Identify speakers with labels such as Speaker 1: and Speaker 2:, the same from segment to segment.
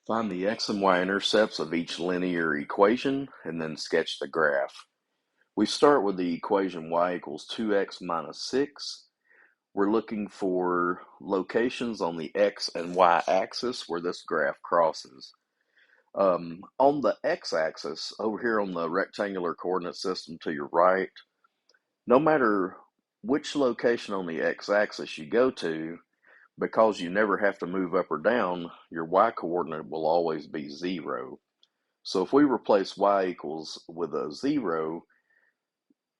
Speaker 1: Find the x and y-intercepts of each linear equation and then sketch the graph. We start with the equation y equals 2x minus 6. We're looking for locations on the x and y axis where this graph crosses. On the x-axis, over here on the rectangular coordinate system to your right, no matter which location on the x-axis you go to, because you never have to move up or down, your y-coordinate will always be 0. So if we replace y equals with a 0,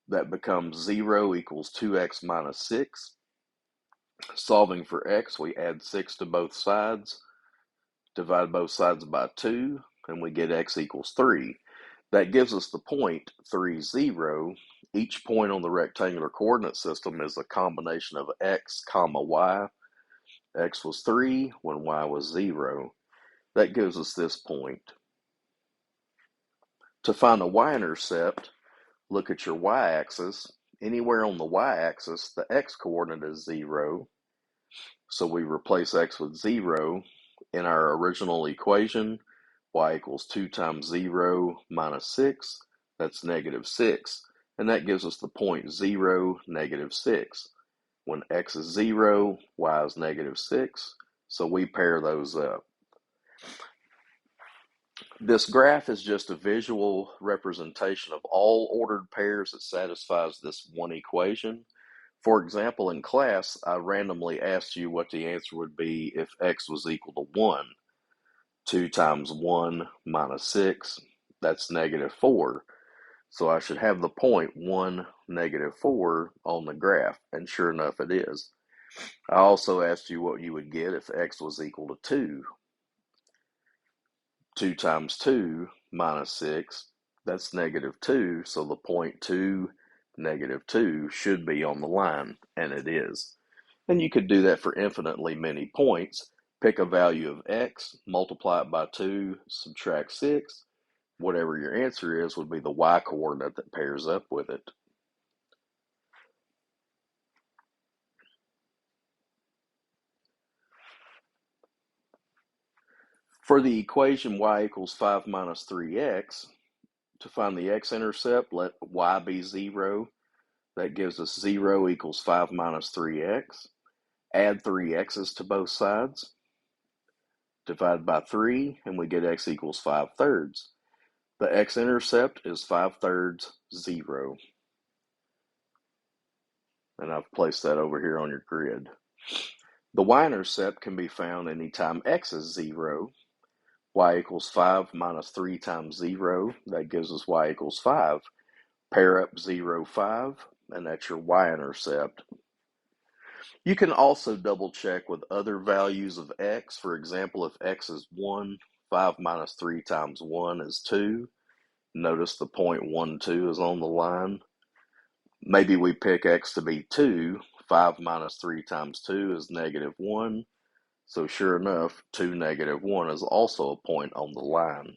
Speaker 1: that becomes 0 equals 2x minus 6. Solving for x, we add 6 to both sides, divide both sides by 2, and we get x equals 3. That gives us the point 3, 0. Each point on the rectangular coordinate system is a combination of x comma y. X was 3 when y was 0. That gives us this point. To find the y-intercept, look at your y-axis. Anywhere on the y-axis, the x-coordinate is 0. So we replace x with 0. In our original equation, y equals 2 times 0 minus 6. That's negative 6. And that gives us the point 0, negative 6. When x is 0, y is negative 6. So we pair those up. This graph is just a visual representation of all ordered pairs that satisfies this one equation. For example, in class, I randomly asked you what the answer would be if x was equal to 1. 2 times 1 minus 6, that's negative 4. So I should have the point 1, negative 4 on the graph, and sure enough it is. I also asked you what you would get if x was equal to 2. 2 times 2 minus 6, that's negative 2, so the point 2, negative 2 should be on the line, and it is. And you could do that for infinitely many points. Pick a value of x, multiply it by 2, subtract 6. Whatever your answer is would be the y-coordinate that pairs up with it. For the equation y equals 5 minus 3x, to find the x-intercept, let y be 0. That gives us 0 equals 5 minus 3x. Add 3 x's to both sides. Divide by 3, and we get x equals 5 thirds. The x-intercept is 5 thirds, 0. And I've placed that over here on your grid. The y-intercept can be found anytime x is 0. Y equals 5 minus 3 times 0. That gives us y equals 5. Pair up 0, 5, and that's your y-intercept. You can also double check with other values of x. For example, if x is 1, 5 minus 3 times 1 is 2. Notice the point 1, 2 is on the line. Maybe we pick x to be 2. 5 minus 3 times 2 is negative 1. So sure enough, 2, negative 1 is also a point on the line.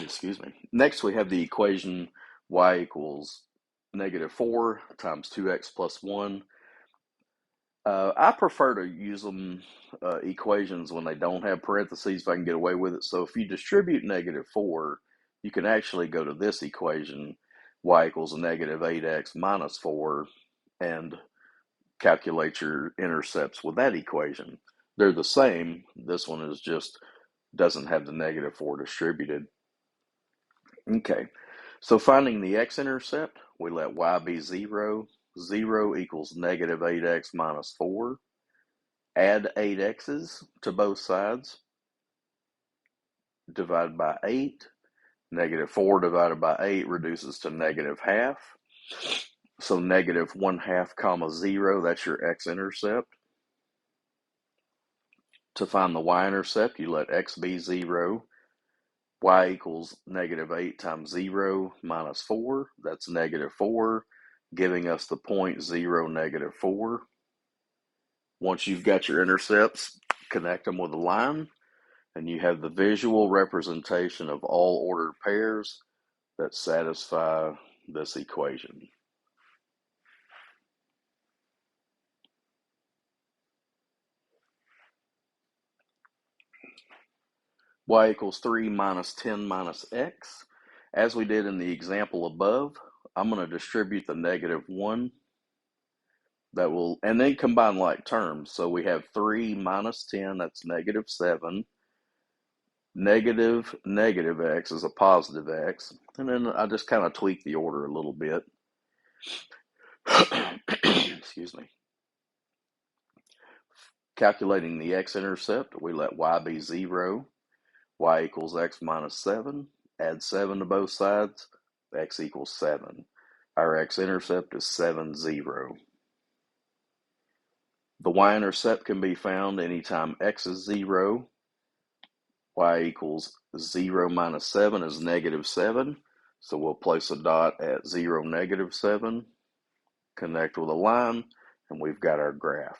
Speaker 1: Excuse me. Next, we have the equation y equals negative 4 times 2x plus 1. I prefer to use them equations when they don't have parentheses if I can get away with it. So if you distribute negative 4, you can actually go to this equation, y equals negative 8x minus 4, and calculate your intercepts with that equation. They're the same. This one is just doesn't have the negative 4 distributed. Okay, so finding the x-intercept, we let y be 0. 0 equals negative 8x minus 4. Add 8 x's to both sides. Divide by 8. Negative 4 divided by 8 reduces to negative half. So negative 1/2 comma 0, that's your x-intercept. To find the y-intercept, you let x be 0. Y equals negative 8 times 0 minus 4. That's negative 4, giving us the point 0, negative 4. Once you've got your intercepts, connect them with a line, and you have the visual representation of all ordered pairs that satisfy this equation. y equals 3 minus 10 minus x. As we did in the example above, I'm going to distribute the negative 1. That will, and then combine like terms. So we have 3 minus 10, that's negative 7. Negative x is a positive x. And then I just kind of tweak the order a little bit. Excuse me. Calculating the x-intercept, we let y be 0. Y equals x minus 7. Add 7 to both sides. X equals 7. Our x-intercept is 7, 0. The y-intercept can be found anytime x is 0. Y equals 0 minus 7 is negative 7. So we'll place a dot at 0, negative 7. Connect with a line, and we've got our graph.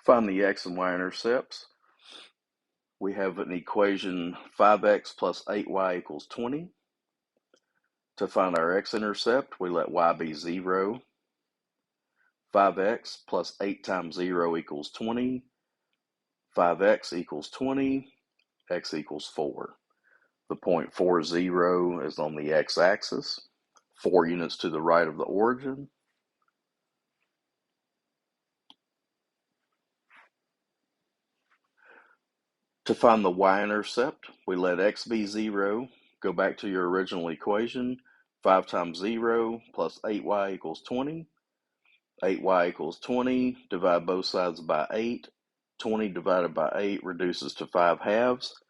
Speaker 1: Find the x and y intercepts. We have an equation 5x plus 8y equals 20. To find our x-intercept, we let y be 0. 5x plus 8 times 0 equals 20. 5x equals 20. X equals 4. The point 4, 0 is on the x-axis, 4 units to the right of the origin. To find the y-intercept, we let x be 0. Go back to your original equation. 5 times 0 plus 8y equals 20. 8y equals 20. Divide both sides by 8. 20 divided by 8 reduces to 5 halves.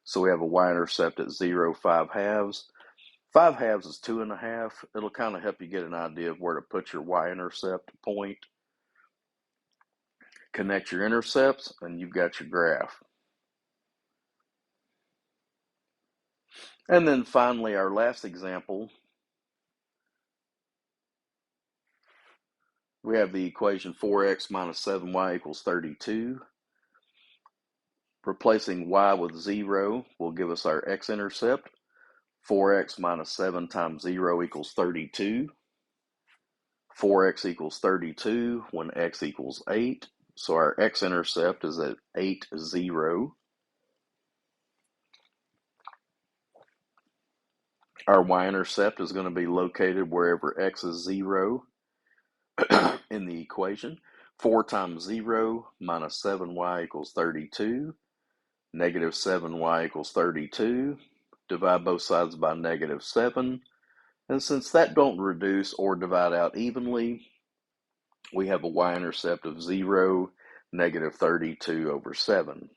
Speaker 1: So we have a y-intercept at 0, 5 halves. 5 halves is 2.5. It'll kind of help you get an idea of where to put your y-intercept point. Connect your intercepts, and you've got your graph. And then finally, our last example, we have the equation 4x minus 7y equals 32. Replacing y with 0 will give us our x-intercept. 4x minus 7 times 0 equals 32. 4x equals 32 when x equals 8. So our x-intercept is at 8, 0. Our y-intercept is going to be located wherever x is 0 in the equation. 4 times 0 minus 7y equals 32. Negative 7y equals 32. Divide both sides by negative 7. And since that don't reduce or divide out evenly, we have a y-intercept of 0, negative 32 over 7.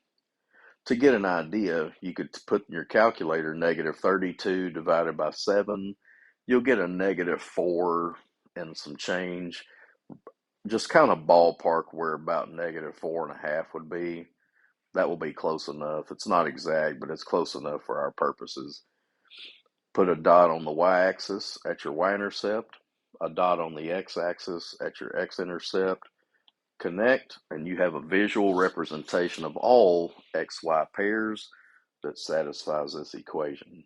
Speaker 1: To get an idea, you could put in your calculator negative 32 divided by 7. You'll get a negative 4 and some change. Just kind of ballpark where about negative 4.5 would be. That will be close enough. It's not exact, but it's close enough for our purposes. Put a dot on the y-axis at your y-intercept, a dot on the x-axis at your x-intercept. Connect, and you have a visual representation of all xy pairs that satisfies this equation.